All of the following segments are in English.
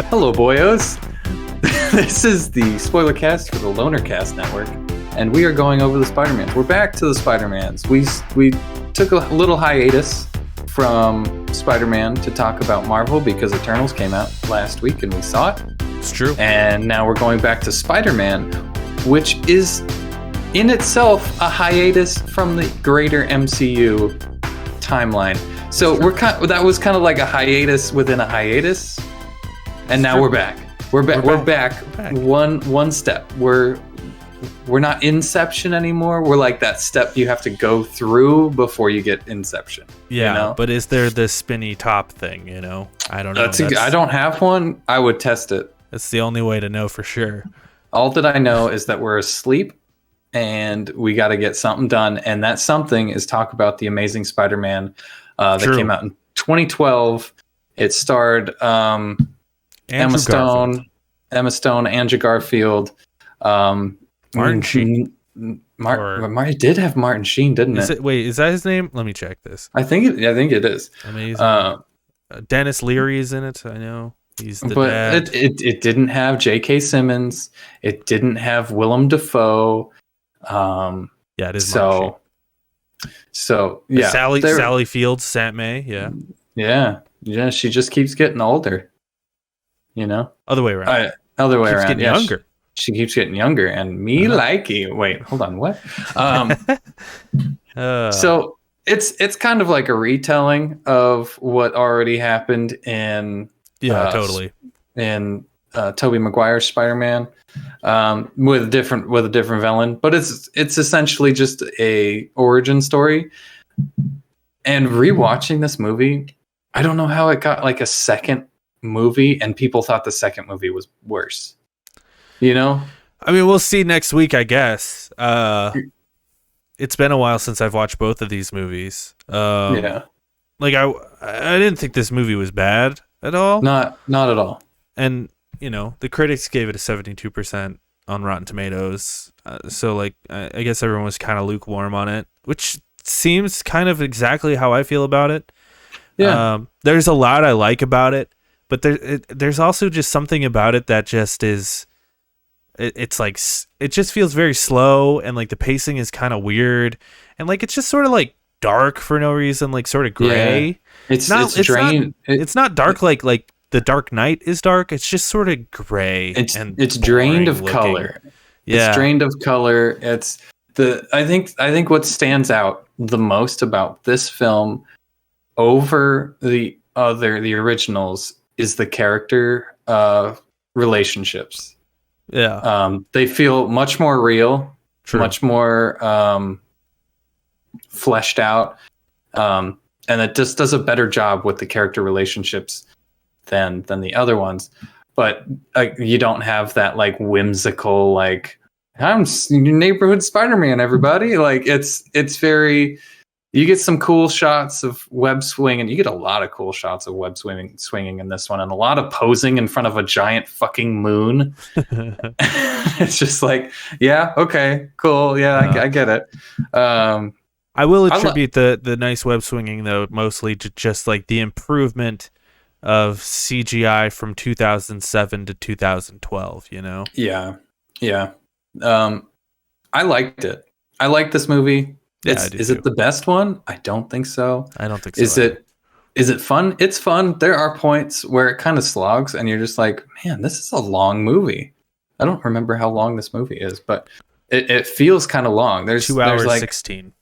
Hello, boyos. This is the spoiler cast for the Loner Cast Network, and we are going over the Spider-Mans. We're back to the Spider-Mans. We took a little hiatus from Spider-Man to talk about Marvel because Eternals came out last week and we saw it. It's true. And now we're going back to Spider-Man, which is in itself a hiatus from the greater MCU timeline. So that was kind of like a hiatus within a hiatus, and now we're back. We're back. One step. We're not Inception anymore. We're like that step you have to go through before you get Inception. Yeah, you know? but is there the spinny top thing? I don't know. I don't have one. I would test it. That's the only way to know for sure. All that I know is that we're asleep, and we got to get something done. And that something is talk about the Amazing Spider-Man that came out in 2012. It starred Emma Stone, Andrew Garfield, Martin Sheen. It did have Martin Sheen, didn't it? Wait, is that his name? Let me check this. I think it is. Amazing. Dennis Leary is in it. I know he's the dad. It didn't have J.K. Simmons. It didn't have Willem Dafoe. Yeah, it is. So yeah, Sally Fields, Aunt May. Yeah. She just keeps getting older. Other way around. Other way keeps around. Getting younger. She keeps getting younger, and me like it. Wait, hold on. What? So it's kind of like a retelling of what already happened in totally in Tobey Maguire's Spider-Man, with a different villain, but it's essentially just a origin story. And rewatching this movie, I don't know how it got like a second movie, and people thought the second movie was worse. I mean, we'll see next week, I guess. It's been a while since I've watched both of these movies. Like I didn't think this movie was bad at all. Not at all. And the critics gave it a 72% on Rotten Tomatoes. So like I guess everyone was kind of lukewarm on it, which seems kind of exactly how I feel about it. Yeah. There's a lot I like about it, but there's also just something about it that just is. It's like it just feels very slow, and like the pacing is kind of weird, and like it's just sort of like dark for no reason, like sort of gray. Yeah. It's not dark like the Dark Knight is dark. It's just sort of gray. It's drained of color. Yeah, it's drained of color. I think what stands out the most about this film over the originals is the character relationships. Yeah. They feel much more real, much more fleshed out, and it just does a better job with the character relationships than the other ones. But you don't have that like whimsical like I'm neighborhood Spider-Man, everybody. Like it's very. You get some cool shots of web swinging. You get a lot of cool shots of web swinging in this one, and a lot of posing in front of a giant fucking moon. It's just like, yeah, okay, cool, yeah, I get it. I will attribute the nice web swinging though mostly to just like the improvement of CGI from 2007 to 2012. Yeah. I liked it. I liked this movie. Is it the best one? I don't think so. I don't think so. Is it fun? It's fun. There are points where it kind of slogs, and you're just like, man, this is a long movie. I don't remember how long this movie is, but it feels kind of long. There's 2 hours like, 16.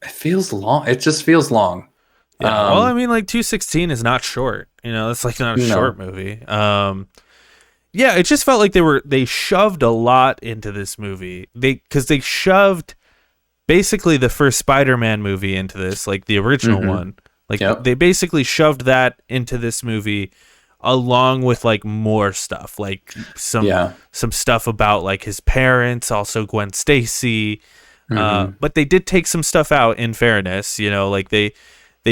It feels long. It just feels long. Yeah. Well, I mean, like 2:16 is not short. It's like not a short movie. Yeah, it just felt like they shoved a lot into this movie. Because they shoved basically the first Spider-Man movie into this, like the original one. Like they basically shoved that into this movie along with like more stuff, like some stuff about like his parents, also Gwen Stacy. But they did take some stuff out, in fairness, like they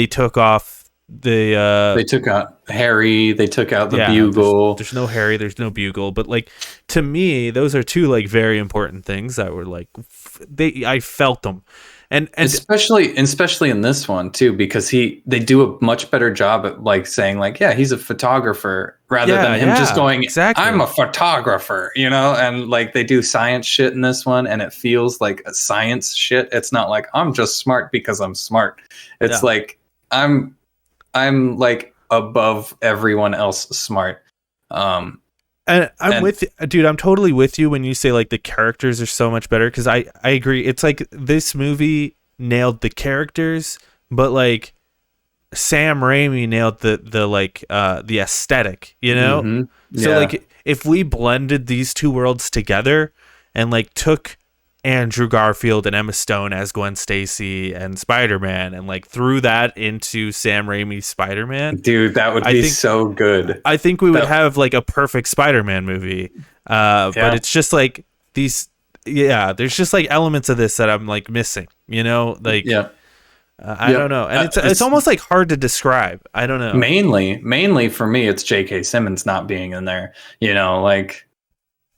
took off they took out Harry, they took out the Bugle. There's no Harry, there's no Bugle, but like to me those are two like very important things that were like I felt them. and especially in this one too, because they do a much better job at like saying like, yeah, he's a photographer, rather than him just going, exactly, I'm a photographer, you know. And like they do science shit in this one, and it feels like a science shit. It's not like I'm just smart because I'm smart. It's like I'm like above everyone else smart. And with you, dude. I'm totally with you when you say like the characters are so much better, because I agree. It's like this movie nailed the characters, but like Sam Raimi nailed the like the aesthetic, you know? Mm-hmm. So like if we blended these two worlds together and like took Andrew Garfield and Emma Stone as Gwen Stacy and Spider-Man and like threw that into Sam Raimi's Spider-Man, dude, that would be so good. I think we would have like a perfect Spider-Man movie. But it's just like these, there's just like elements of this that I'm like missing, you know, like, I don't know. And it's almost like hard to describe. I don't know. Mainly for me, it's J.K. Simmons not being in there, you know, like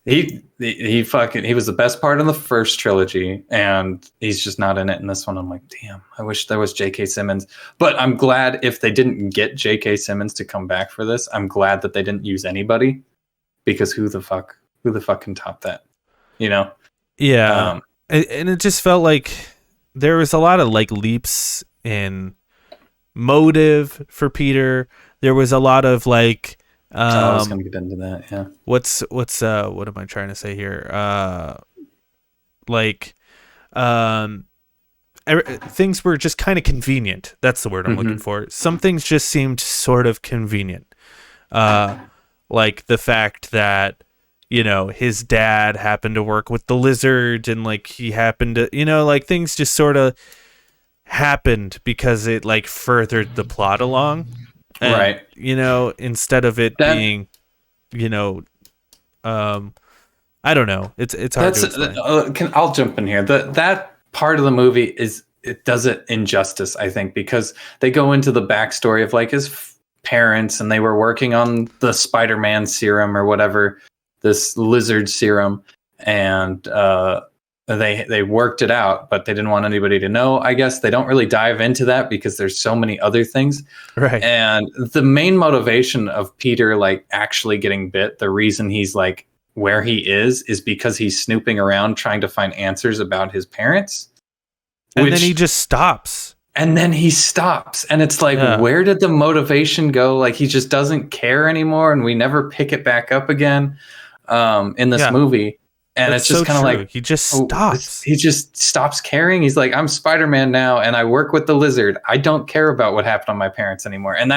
he was the best part in the first trilogy, and he's just not in it in this one. I'm like, damn, I wish there was J.K. Simmons. But I'm glad if they didn't get J.K. Simmons to come back for this, I'm glad that they didn't use anybody, because who the fuck can top that, you know? Yeah. And it just felt like there was a lot of like leaps in motive for Peter. There was a lot of like, I was going to get into that. Yeah. What am I trying to say here? Things were just kind of convenient. That's the word I'm looking for. Some things just seemed sort of convenient. Like the fact that, you know, his dad happened to work with the Lizard, and like he happened to, you know, like things just sort of happened because it like furthered the plot along. And, right. You know, instead of it being, you know, I don't know. It's hard to explain. I'll jump in here. That part of the movie it does it injustice, I think, because they go into the backstory of like his parents, and they were working on the Spider-Man serum or whatever, this lizard serum, and they worked it out, but they didn't want anybody to know. I guess they don't really dive into that because there's so many other things. Right. And the main motivation of Peter like actually getting bit, the reason he's like where he is because he's snooping around trying to find answers about his parents. And then he just stops. And then he stops. And it's like, where did the motivation go? Like he just doesn't care anymore, and we never pick it back up again in this movie. And it's just kind of like he just stops. He just stops caring. He's like, I'm Spider-Man now, and I work with the Lizard. I don't care about what happened to my parents anymore. And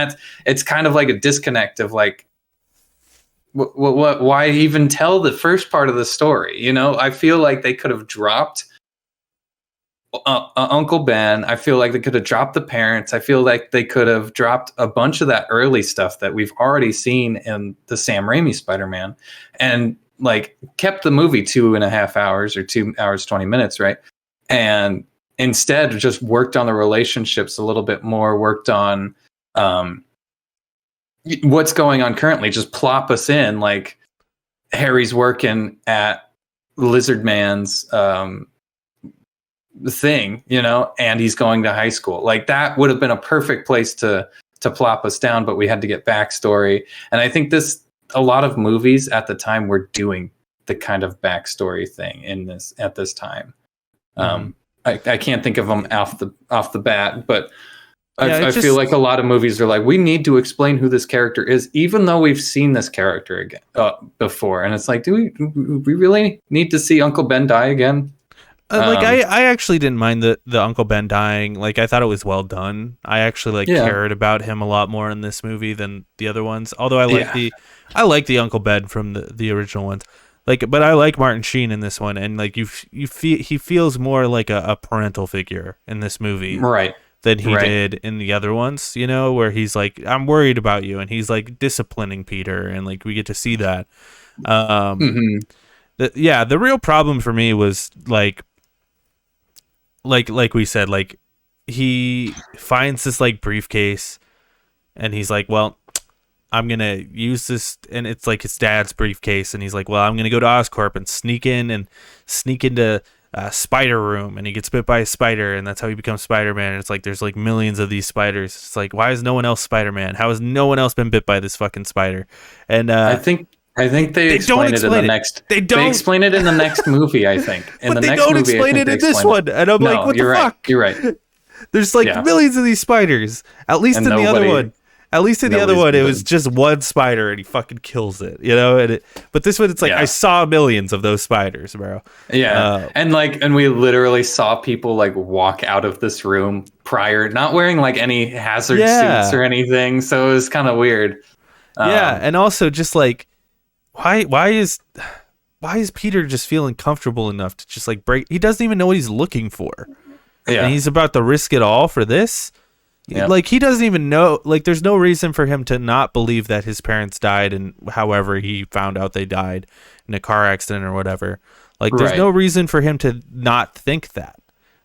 it's kind of like a disconnect of like, what? Why even tell the first part of the story? You know, I feel like they could have dropped Uncle Ben. I feel like they could have dropped the parents. I feel like they could have dropped a bunch of that early stuff that we've already seen in the Sam Raimi Spider-Man, and like kept the movie 2.5 hours or 2 hours 20 minutes, right? And instead just worked on the relationships a little bit more, worked on what's going on currently. Just plop us in like Harry's working at Lizard Man's thing, you know, and he's going to high school. Like that would have been a perfect place to plop us down, but we had to get backstory. And I think a lot of movies at the time were doing the kind of backstory thing at this time. I can't think of them off the bat, but I feel like a lot of movies are like, we need to explain who this character is, even though we've seen this character again before. And it's like, do we really need to see Uncle Ben die again? I actually didn't mind the Uncle Ben dying. Like I thought it was well done. I actually cared about him a lot more in this movie than the other ones. Although I like the Uncle Ben from the original ones. Like, but I like Martin Sheen in this one, and like he feels more like a parental figure in this movie, right? Than he did in the other ones. You know, where he's like, I'm worried about you, and he's like disciplining Peter, and like we get to see that. The real problem for me was like we said, like he finds this like briefcase, and he's like, well, I'm gonna use this, and it's like his dad's briefcase, and he's like, well, I'm gonna go to Oscorp and sneak into spider room, and he gets bit by a spider, and that's how he becomes Spider-Man. And it's like there's like millions of these spiders. It's like, why is no one else Spider-Man? How has no one else been bit by this fucking spider? And I think they explain it in the next. They explain it in the next movie. I think, but they don't explain it in this one. And I'm like, what the fuck? You're right. There's like millions of these spiders. At least in the other one. At least in the other one, it was just one spider and he fucking kills it, you know? But this one, it's like, I saw millions of those spiders, bro. Yeah. And we literally saw people like walk out of this room prior, not wearing like any hazard suits or anything. So it was kind of weird. And also just like, why is Peter just feeling comfortable enough to just like break? He doesn't even know what he's looking for. Yeah. And he's about to risk it all for this. Yep. Like, he doesn't even know, like, there's no reason for him to not believe that his parents died, and however he found out they died in a car accident or whatever. Like, there's no reason for him to not think that.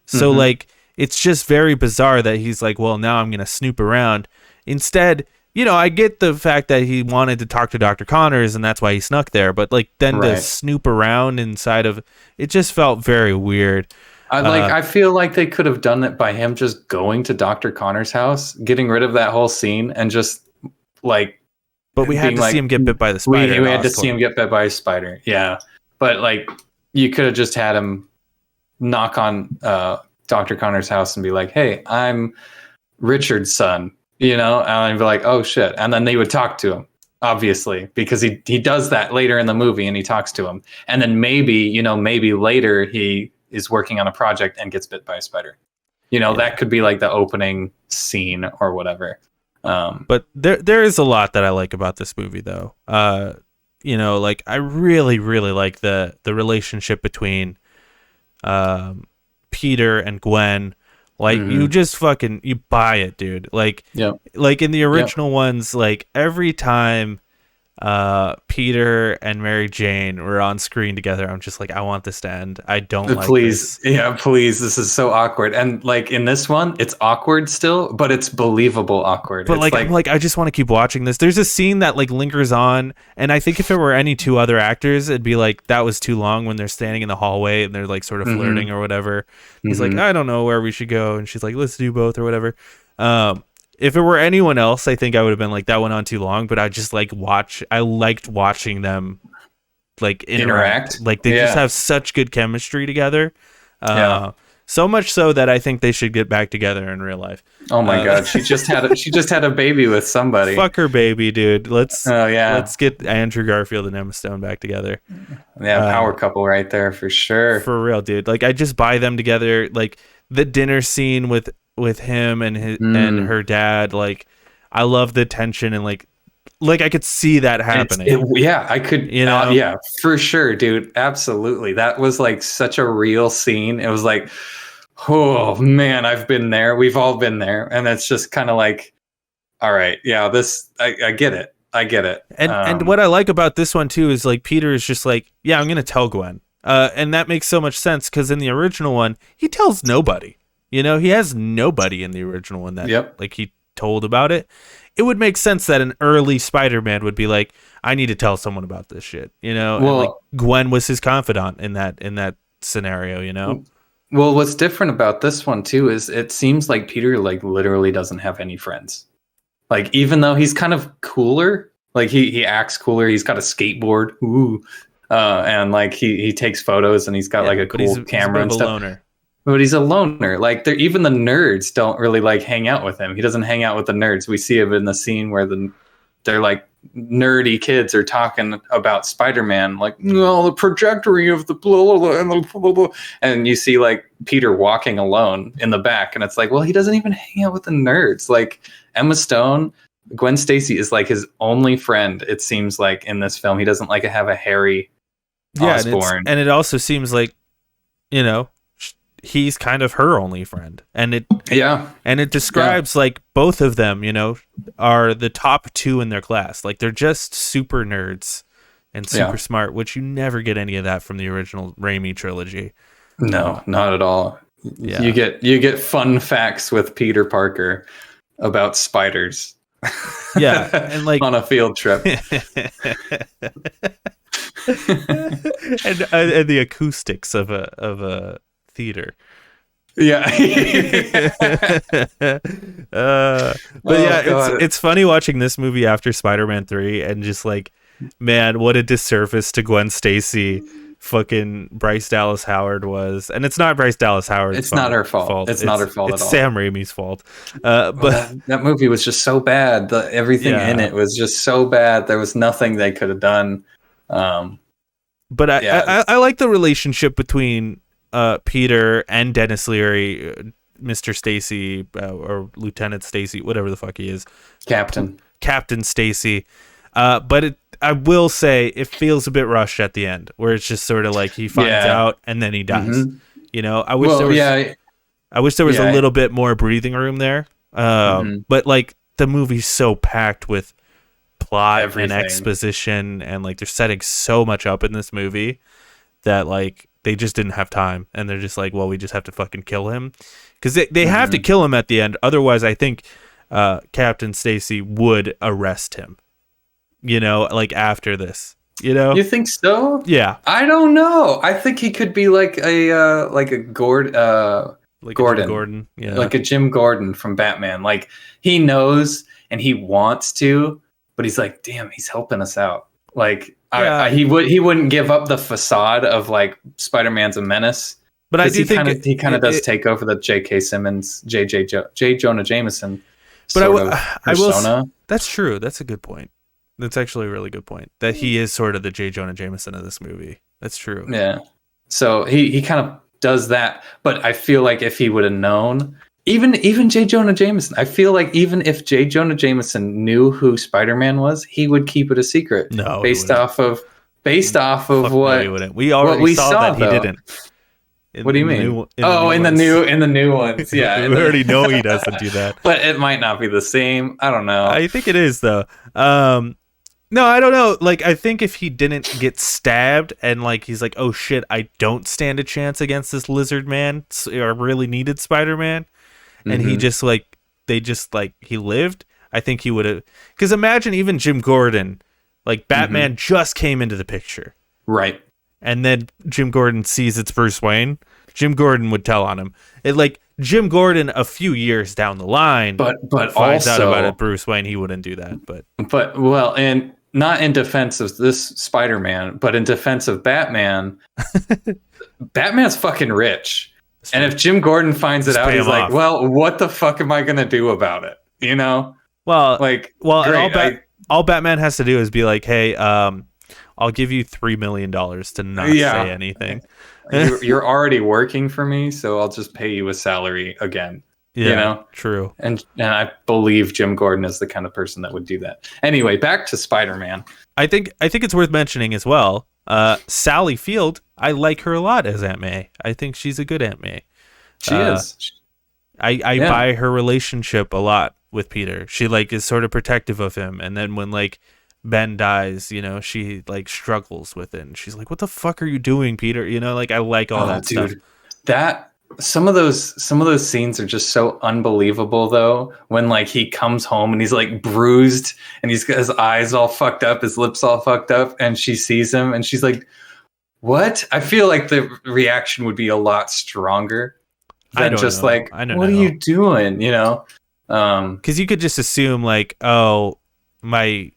So, like, it's just very bizarre that he's like, well, now I'm going to snoop around. Instead, you know, I get the fact that he wanted to talk to Dr. Connors, and that's why he snuck there. But, like, then to snoop around inside of, it just felt very weird. I feel like they could have done it by him just going to Dr. Connor's house, getting rid of that whole scene, and just like. But we had to see him get bit by the spider. We had to see him get bit by a spider. Yeah, but like you could have just had him knock on Dr. Connor's house and be like, "Hey, I'm Richard's son," you know, and I'd be like, "Oh shit," and then they would talk to him. Obviously, because he does that later in the movie, and he talks to him, and then maybe later he is working on a project and gets bit by a spider. You know, that could be like the opening scene or whatever. But there is a lot that I like about this movie, though. You know, like I really, really like the relationship between Peter and Gwen. Like you just you buy it, dude. Like, like in the original ones, like every time Peter and Mary Jane were on screen together, I'm just like, I want this to end. I don't like this. Please. This is so awkward. And like in this one, it's awkward still, but it's believable awkward. But I'm like, I just want to keep watching this. There's a scene that like lingers on, and I think if it were any two other actors, it'd be like that was too long when they're standing in the hallway and they're like sort of flirting or whatever. He's like, I don't know where we should go, and she's like, let's do both or whatever. If it were anyone else, I think I would have been like, that went on too long, but I just I liked watching them like interact. Like they just have such good chemistry together. So much so that I think they should get back together in real life. Oh my God. She just had a baby with somebody. Fuck her baby, dude. Let's get Andrew Garfield and Emma Stone back together. Yeah. Power couple right there for sure. For real, dude. Like I just buy them together. Like the dinner scene with him and and her dad, like I love the tension and like I could see that happening. I could, you know, yeah, for sure, dude. Absolutely. That was like such a real scene. It was like, oh man, I've been there. We've all been there. And it's just kind of like, all right, yeah, I get it. I get it. And what I like about this one too is like Peter is just like, yeah, I'm going to tell Gwen. And that makes so much sense because in the original one, he tells nobody. You know, he has nobody in the original one that like he told about it. It would make sense that an early Spider-Man would be like, I need to tell someone about this shit. You know, well, and like Gwen was his confidant in that scenario. You know. Well, what's different about this one too is it seems like Peter like literally doesn't have any friends. Like even though he's kind of cooler, like he acts cooler. He's got a skateboard, and like he takes photos and he's got like a cool camera and stuff. Loner. But he's a loner. Like even the nerds don't really like hang out with him. He doesn't hang out with the nerds. We see him in the scene where they're like nerdy kids are talking about Spider-Man, like, no, the trajectory of the blah, blah, blah, blah, blah. And you see like Peter walking alone in the back, and it's like, well, he doesn't even hang out with the nerds. Like Emma Stone, Gwen Stacy is like his only friend. It seems like in this film, he doesn't like have a Harry Osborn. And it also seems like, you know, he's kind of her only friend, and it describes like both of them, you know, are the top two in their class. Like they're just super nerds and super smart, which you never get any of that from the original Raimi trilogy. No, not at all. Yeah. You get fun facts with Peter Parker about spiders. Yeah, and like on a field trip. and the acoustics of a theater. Yeah. But yeah, it's funny watching this movie after Spider-Man 3 and just like, man, what a disservice to Gwen Stacy fucking Bryce Dallas Howard was. And it's not Bryce Dallas Howard. It's not her fault. It's not her fault at all. It's Sam Raimi's fault. But that movie was just so bad. Everything in it was just so bad. There was nothing they could have done. But I like the relationship between Peter and Dennis Leary, Mr. Stacy, or Lieutenant Stacy, whatever the fuck he is. Captain Stacy. But I will say it feels a bit rushed at the end, where it's just sort of like he finds out and then he dies. Mm-hmm. You know, I wish there was a little bit more breathing room there. But like the movie's so packed with plot and exposition, and like they're setting so much up in this movie that like they just didn't have time, and they're just like, well, we just have to fucking kill him, because they have to kill him at the end. Otherwise, I think Captain Stacy would arrest him. You know, like after this. You know, you think so? Yeah, I don't know. I think he could be like a Gordon. Gordon, yeah, like a Jim Gordon from Batman. Like he knows and he wants to, but he's like, damn, he's helping us out. Like he wouldn't give up the facade of like Spider-Man's a menace. But I do think he kind of does take over the J.K. Simmons, J. Jonah Jameson. But I will. That's true. That's a good point. That's actually a really good point. That he is sort of the J. Jonah Jameson of this movie. That's true. Yeah. So he kind of does that, but I feel like if he would have known, even J. Jonah Jameson, I feel like even if J. Jonah Jameson knew who Spider-Man was, he would keep it a secret. No, based off of what we already saw that he didn't. What do you mean? In the new ones. Yeah, we already know he doesn't do that. But it might not be the same. I don't know. I think it is though. No, I don't know. Like, I think if he didn't get stabbed and like he's like, oh shit, I don't stand a chance against this lizard man, or really needed Spider-Man, and he just like he lived. I think he would have. Because imagine even Jim Gordon, like Batman just came into the picture, right? And then Jim Gordon sees it's Bruce Wayne. Jim Gordon would tell on him. It like Jim Gordon a few years down the line, but finds also out about it. Bruce Wayne, he wouldn't do that. But well, and not in defense of this Spider-Man, but in defense of Batman. Batman's fucking rich, and if Jim Gordon finds it out, he's like, well, what the fuck am I gonna do about it? You know? Well, all Batman has to do is be like, hey, I'll give you $3 million to not say anything. You're already working for me, so I'll just pay you a salary again. Yeah, you know? True. And I believe Jim Gordon is the kind of person that would do that. Anyway, back to Spider-Man. I think it's worth mentioning as well. Sally Field, I like her a lot as Aunt May. I think she's a good Aunt May. She is. I buy her relationship a lot with Peter. She like is sort of protective of him, and then when like Ben dies, you know, she like struggles with it, and she's like, what the fuck are you doing, Peter? You know, like I like all that stuff. That some of those scenes are just so unbelievable though, when like he comes home and he's like bruised and he's got his eyes all fucked up, his lips all fucked up, and she sees him and she's like, what? I feel like the reaction would be a lot stronger than just like, what are you doing? You know? Because you could just assume like, oh, my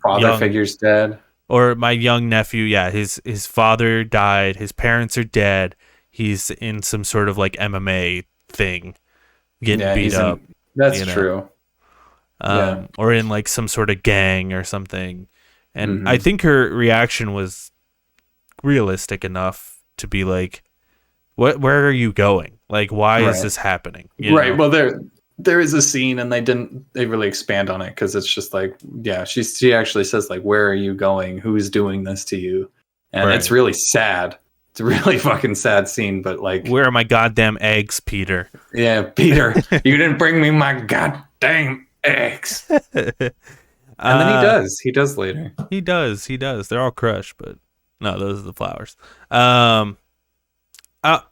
father figure's dead, or my young nephew, his father died, his parents are dead, he's in some sort of like MMA thing getting beat up. That's true. Or in like some sort of gang or something. And I think her reaction was realistic enough to be like, where are you going? Like, why is this happening? You know? Well, there is a scene, and they really expand on it, because it's just like, she actually says like, where are you going? Who's doing this to you? And it's really sad. It's a really fucking sad scene, but like, where are my goddamn eggs, Peter? Yeah, Peter, you didn't bring me my goddamn eggs. And then he does later. He does. They're all crushed, but no, those are the flowers.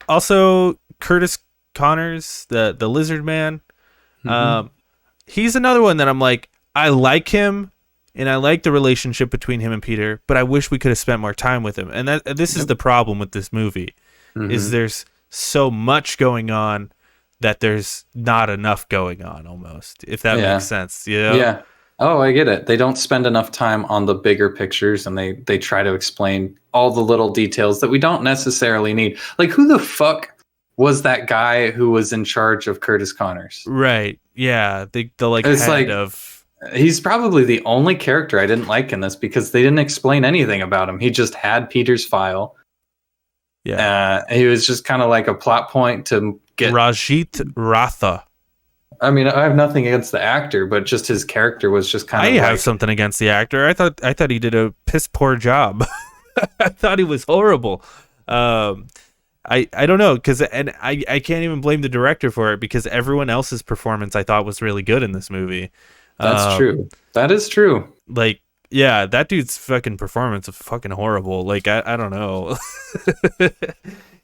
Also, Curtis Connors, the lizard man. He's another one that I'm like, I like him and I like the relationship between him and Peter, but I wish we could have spent more time with him. And this is the problem with this movie, is there's so much going on that there's not enough going on, almost, if that makes sense. You know? Yeah. Oh, I get it. They don't spend enough time on the bigger pictures, and they try to explain all the little details that we don't necessarily need. Like, who the fuck was that guy who was in charge of Curtis Connors? Right. Yeah. The like it's head like, of... He's probably the only character I didn't like in this, because they didn't explain anything about him. He just had Peter's file. Yeah. He was just kind of like a plot point to get... Rajit Ratha. I mean, I have nothing against the actor, but just his character was just kind of... I have something against the actor. I thought he did a piss poor job. I thought he was horrible. I don't know, because I can't even blame the director for it, because everyone else's performance I thought was really good in this movie. That's true. That is true. Like, yeah, that dude's fucking performance is fucking horrible. Like, I don't know.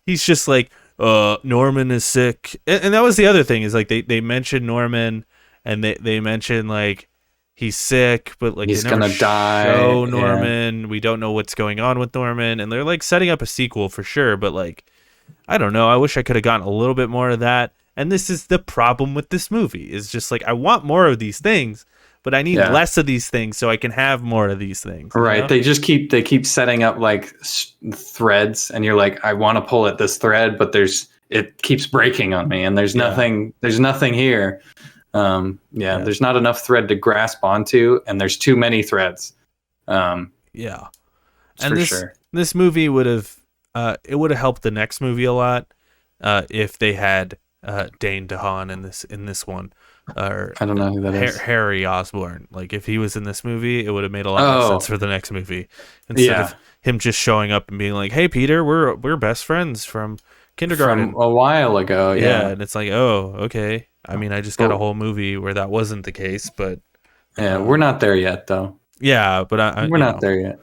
He's just like, Norman is sick. And that was the other thing, is like they mentioned Norman, and they mentioned like he's sick, but like he's they never gonna die. Show Norman. Yeah. We don't know what's going on with Norman, and they're like setting up a sequel for sure, but like, I don't know. I wish I could have gotten a little bit more of that. And this is the problem with this movie, is just like, I want more of these things, but I need less of these things so I can have more of these things. Right. Know? They just keep setting up like threads, and you're like, I want to pull at this thread, but it keeps breaking on me, and there's nothing here. There's not enough thread to grasp onto, and there's too many threads. And this movie would have helped the next movie a lot if they had Dane DeHaan in this one, or I don't know who that is. Harry Osborn. Like, if he was in this movie, it would have made a lot more sense for the next movie, instead of him just showing up and being like, "Hey, Peter, we're best friends from kindergarten from a while ago." Yeah, and it's like, oh, okay. I mean, I just got a whole movie where that wasn't the case, but we're not there yet, though. Yeah, but we're not there yet.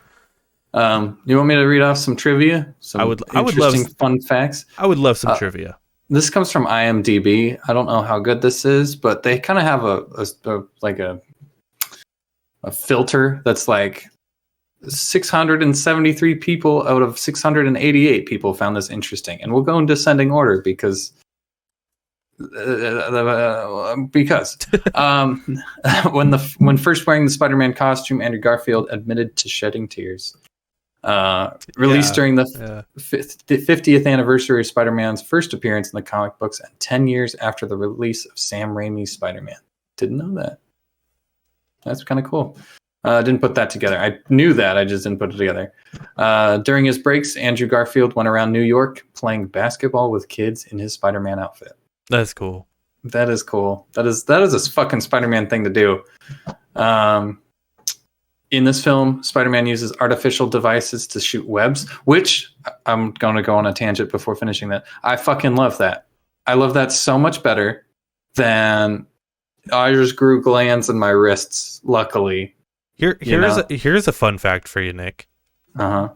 You want me to read off some trivia? I would love fun facts. I would love some trivia. This comes from IMDb. I don't know how good this is, but they kind of have a filter that's like 673 people out of 688 people found this interesting, and we'll go in descending order because when first wearing the Spider-Man costume, Andrew Garfield admitted to shedding tears. Released during the 50th anniversary of Spider-Man's first appearance in the comic books, and 10 years after the release of Sam Raimi's Spider-Man. Didn't know that. That's kind of cool. Didn't put that together. I knew that, I just didn't put it together. During his breaks, Andrew Garfield went around New York playing basketball with kids in his Spider-Man outfit. That's cool. That is cool. That is a fucking Spider-Man thing to do. In this film, Spider-Man uses artificial devices to shoot webs, which I'm going to go on a tangent before finishing that. I fucking love that. I love that so much better than I just grew glands in my wrists, luckily. Here's a fun fact for you, Nick. Uh-huh.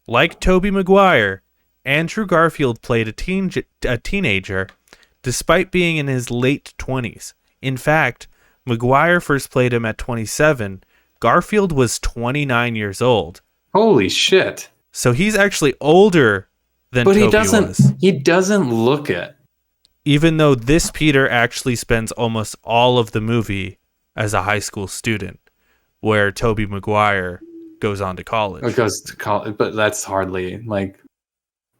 Like Tobey Maguire, Andrew Garfield played a teenager despite being in his late 20s. In fact, Maguire first played him at 27. Garfield was 29 years old. Holy shit. So he's actually older than Tobey was. He doesn't look it. Even though this Peter actually spends almost all of the movie as a high school student, where Tobey Maguire goes on to college. It goes to college, but that's hardly like...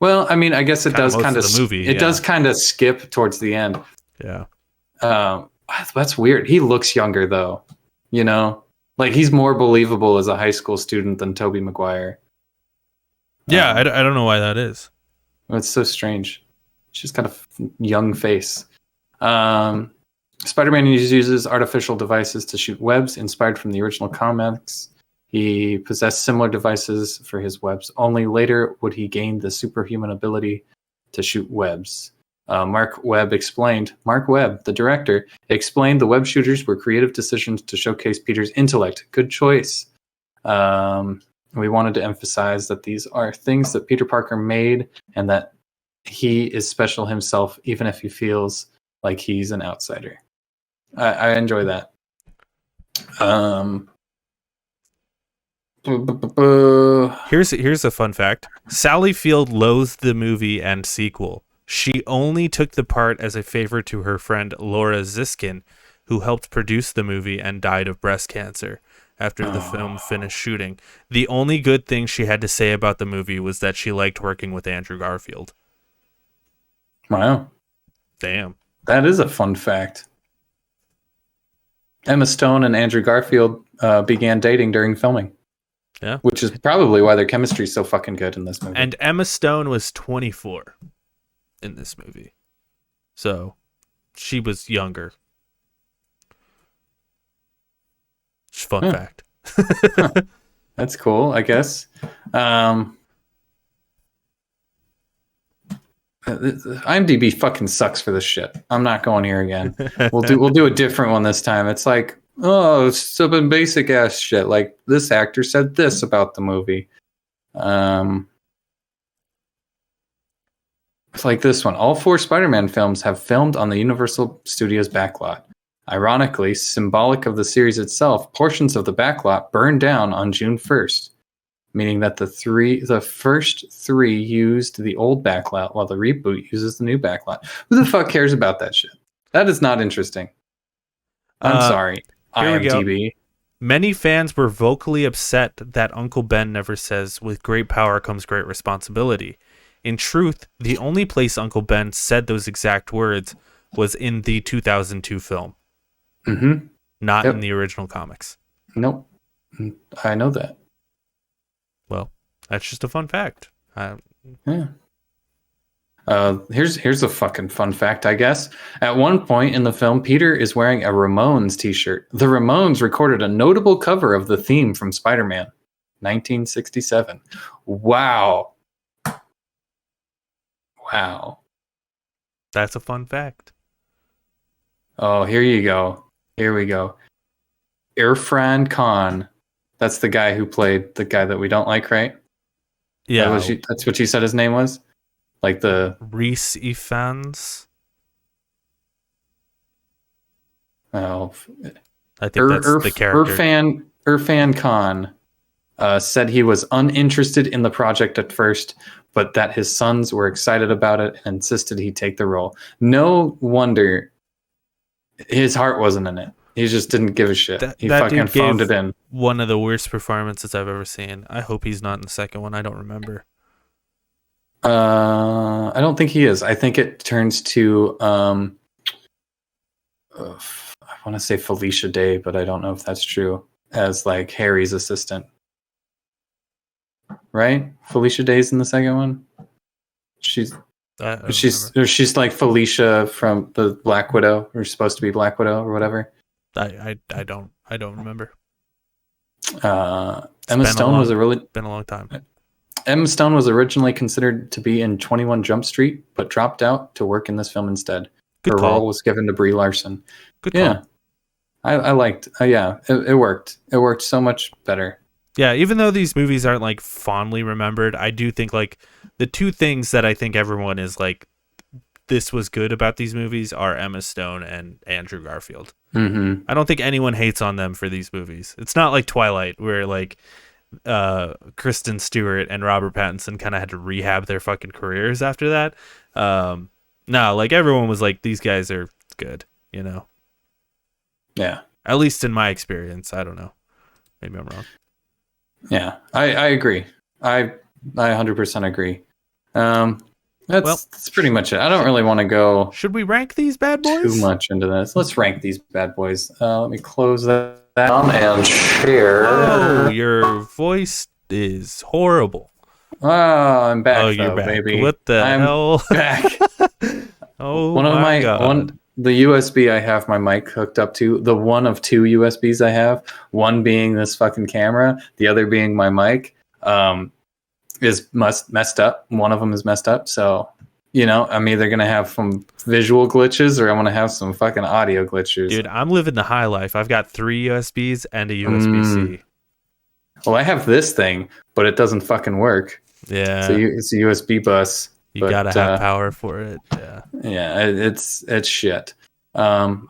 Well, I mean, I guess it does kind of... It does kind of skip towards the end. Yeah. That's weird. He looks younger, though. You know? Like, he's more believable as a high school student than Tobey Maguire. Yeah, I don't know why that is. It's so strange. It's just kind of young face. Spider-Man uses artificial devices to shoot webs inspired from the original comics. He possessed similar devices for his webs. Only later would he gain the superhuman ability to shoot webs. Mark Webb, the director, explained the web shooters were creative decisions to showcase Peter's intellect. Good choice. We wanted to emphasize that these are things that Peter Parker made, and that he is special himself, even if he feels like he's an outsider. I enjoy that. Here's a fun fact. Sally Field loathed the movie and sequel. She only took the part as a favor to her friend Laura Ziskin, who helped produce the movie and died of breast cancer after the film finished shooting. The only good thing she had to say about the movie was that she liked working with Andrew Garfield. Wow. Damn. That is a fun fact. Emma Stone and Andrew Garfield began dating during filming. Yeah. Which is probably why their chemistry is so fucking good in this movie. And Emma Stone was 24 in this movie. So she was younger. Fun fact. That's cool, I guess. IMDb fucking sucks for this shit. I'm not going here again. We'll do a different one this time. It's like, oh, some basic ass shit. Like, this actor said this about the movie. It's like this one. All 4 Spider-Man films have filmed on the Universal Studios backlot. Ironically, symbolic of the series itself, portions of the backlot burned down on June 1st, meaning that the first 3 used the old backlot while the reboot uses the new backlot. Who the fuck cares about that shit? That is not interesting. I'm sorry, IMDb. Many fans were vocally upset that Uncle Ben never says, "With great power comes great responsibility." In truth, the only place Uncle Ben said those exact words was in the 2002 film. Mm-hmm. Not in the original comics. Nope. I know that. Well, that's just a fun fact. Yeah. Here's a fucking fun fact, I guess. At one point in the film, Peter is wearing a Ramones t-shirt. The Ramones recorded a notable cover of the theme from Spider-Man, 1967. Wow. Wow. That's a fun fact. Oh, here you go. Here we go. Irfan Khan. That's the guy who played the guy that we don't like, right? Yeah. That's what you said his name was? Like the... Rhys Ifans? Oh. I think that's the character. Irfan Khan said he was uninterested in the project at first, but that his sons were excited about it and insisted he take the role. No wonder his heart wasn't in it. He just didn't give a shit. He fucking phoned it in. One of the worst performances I've ever seen. I hope he's not in the second one. I don't remember. I don't think he is. I think it turns to I want to say Felicia Day, but I don't know if that's true, as like Harry's assistant. Right? Felicia Day's in the second one. She's like Felicia from the Black Widow, or supposed to be Black Widow or whatever. I don't remember. Emma Stone was been a long time. Emma Stone was originally considered to be in 21 Jump Street, but dropped out to work in this film instead. Her role was given to Brie Larson. Good call. Yeah, I liked. It worked. It worked so much better. Yeah, even though these movies aren't like fondly remembered, I do think like the 2 things that I think everyone is like, this was good about these movies are Emma Stone and Andrew Garfield. Mm-hmm. I don't think anyone hates on them for these movies. It's not like Twilight where like Kristen Stewart and Robert Pattinson kind of had to rehab their fucking careers after that. No, like everyone was like, these guys are good, you know? Yeah. At least in my experience. I don't know. Maybe I'm wrong. Yeah, I agree. I 100% agree. That's pretty much it. I don't really want to go. Should we rank these bad boys? Too much into this. Let's rank these bad boys. Let me close that down and share. Oh, your voice is horrible. Oh, I'm back. Oh, you're back. Baby. What the hell? Back. Oh, my God. The USB I have my mic hooked up to, the one of 2 USBs I have, one being this fucking camera, the other being my mic, is messed up. One of them is messed up. So, you know, I'm either going to have some visual glitches or I'm going to have some fucking audio glitches. Dude, I'm living the high life. I've got 3 USBs and a USB-C. Well, I have this thing, but it doesn't fucking work. Yeah. So it's a USB bus. You gotta have power for it. Yeah, it's shit. I'm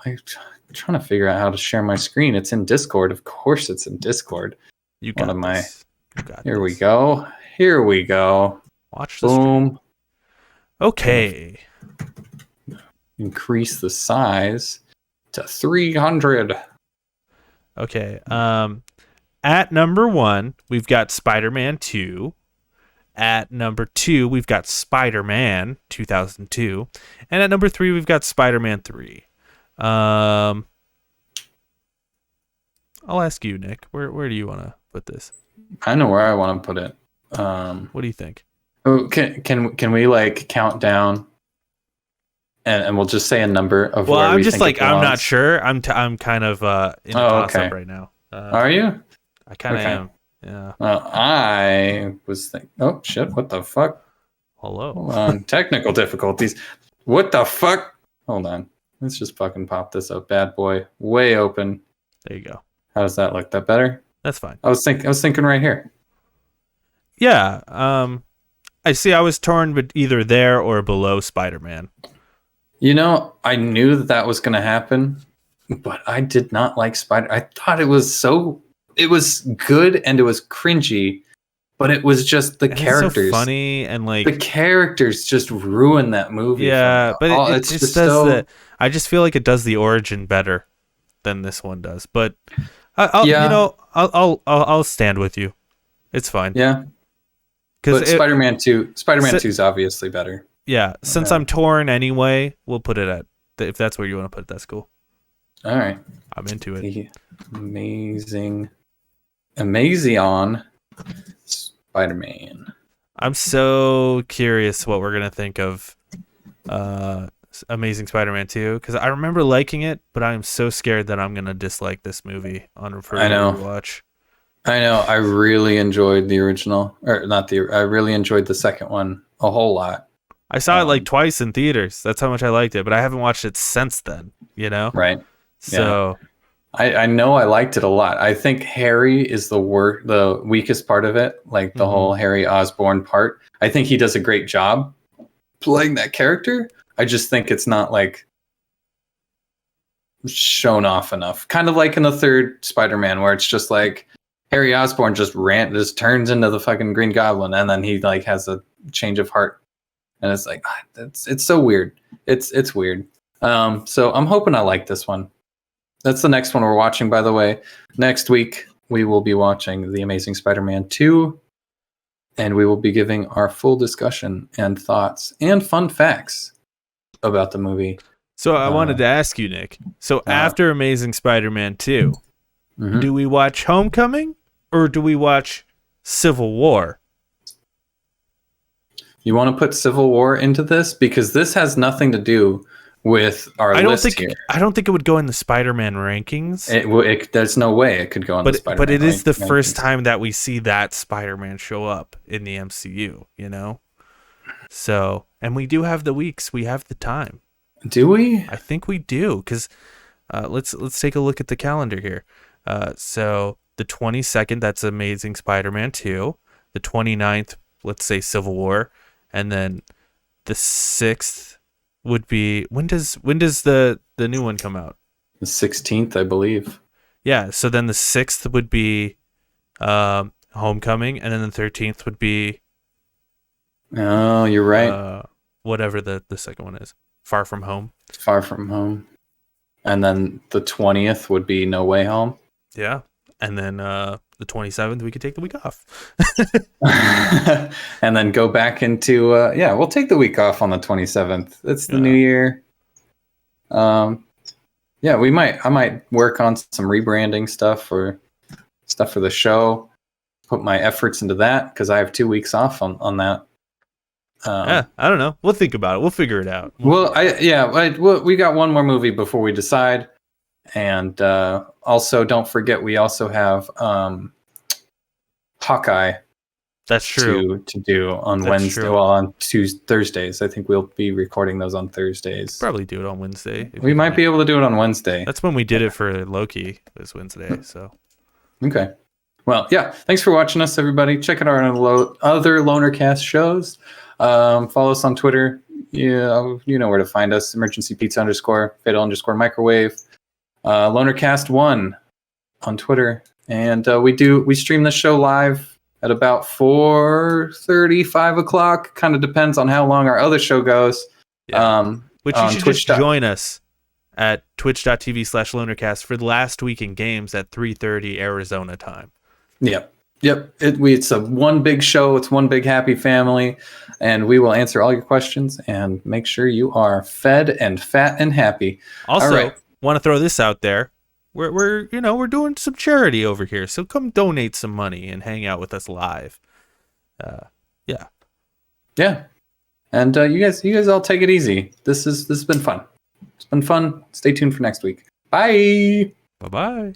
trying to figure out how to share my screen. It's in Discord. Of course, it's in Discord. You got this. Here we go. Here we go. Watch the Boom. stream. Okay. Increase the size to 300. Okay. At number 1, we've got Spider-Man 2. At number 2, we've got Spider-Man 2002. And at number 3, we've got Spider-Man 3. I'll ask you, Nick. Where do you want to put this? I know where I want to put it. What do you think? Oh, can we like count down, and we'll just say a number of? Well, where I'm we just think like I'm not sure. I'm kind of in a toss up right now. Are you? I kind of am. Yeah. Well, I was thinking. Oh shit! What the fuck? Hello. Hold on. Technical difficulties. What the fuck? Hold on. Let's just fucking pop this up, bad boy. Way open. There you go. How does that look? That better? That's fine. I was thinking right here. Yeah. I see. I was torn, but either there or below Spider-Man. You know, I knew that was going to happen, but I did not like Spider. I thought it was good and it was cringy, but it was just the characters. So funny and like the characters just ruin that movie. Yeah, but it just does I just feel like it does the origin better than this one does. But I'll stand with you. It's fine. Yeah. But Spider-Man 2 is obviously better. Yeah, since I'm torn anyway, we'll put it at if that's where you want to put it. That's cool. All right, I'm into it. Amazion Spider-Man. I'm so curious what we're gonna think of Amazing Spider-Man 2 because I remember liking it, but I'm so scared that I'm gonna dislike this movie on further rewatch. I know. I really enjoyed the original, or not I really enjoyed the second one a whole lot. I saw it like twice in theaters. That's how much I liked it, but I haven't watched it since then. You know, right? So, I know I liked it a lot. I think Harry is the weakest part of it, like the whole Harry Osborn part. I think he does a great job playing that character. I just think it's not like shown off enough. Kind of like in the third Spider-Man, where it's just like Harry Osborn just turns into the fucking Green Goblin, and then he like has a change of heart, and it's like it's so weird. It's weird. So I'm hoping I like this one. That's the next one we're watching, by the way. Next week we will be watching The Amazing Spider-Man 2, and we will be giving our full discussion and thoughts and fun facts about the movie. So I wanted to ask you, Nick. So after Amazing Spider-Man 2, do we watch Homecoming? Or do we watch Civil War? You want to put Civil War into this? Because this has nothing to do with our list here. I don't think it would go in the Spider-Man rankings. There's no way it could go in the Spider-Man But it is the rankings. first time that we see that Spider-Man show up in the MCU, you know? So, and we do have the weeks. We have the time. Do we? I think we do, because let's take a look at the calendar here. So the 22nd, that's Amazing Spider-Man 2. The 29th, let's say Civil War. And then the 6th would be, when does the new one come out? The 16th, I believe. Yeah, so then the 6th would be Homecoming, and then the 13th would be... Oh, you're right. Whatever the second one is. Far From Home. Far From Home. And then the 20th would be No Way Home. Yeah. And then the 27th, we could take the week off. And then go back into, we'll take the week off on the 27th. It's the new year. I might work on some rebranding stuff for the show. Put my efforts into that because I have 2 weeks off on that. I don't know. We'll think about it. We'll figure it out. We got one more movie before we decide. And also, don't forget, we also have Hawkeye. That's true. To do on Wednesday. Well, on Thursdays. I think we'll be recording those on Thursdays. Probably do it on Wednesday. We might be able to do it on Wednesday. That's when we did it for Loki. This Wednesday. So. Okay. Well, yeah. Thanks for watching us, everybody. Check out our other Lonercast shows. Follow us on Twitter. Yeah, you know where to find us. Emergency Pizza _ Fatal _ Microwave. Lonercast 1 on Twitter And we stream the show live at about 4:30, 5 o'clock. Kind of depends on how long our other show goes. Yeah. Which you should just join us at twitch.tv/lonercast for the last week in games at 3:30 Arizona time. Yep. It's a one big show. It's one big happy family, and we will answer all your questions and make sure you are fed and fat and happy. Also, want to throw this out there. We're doing some charity over here, so come donate some money and hang out with us live. Yeah. And you guys all take it easy. This has been fun. It's been fun. Stay tuned for next week. Bye. Bye-bye.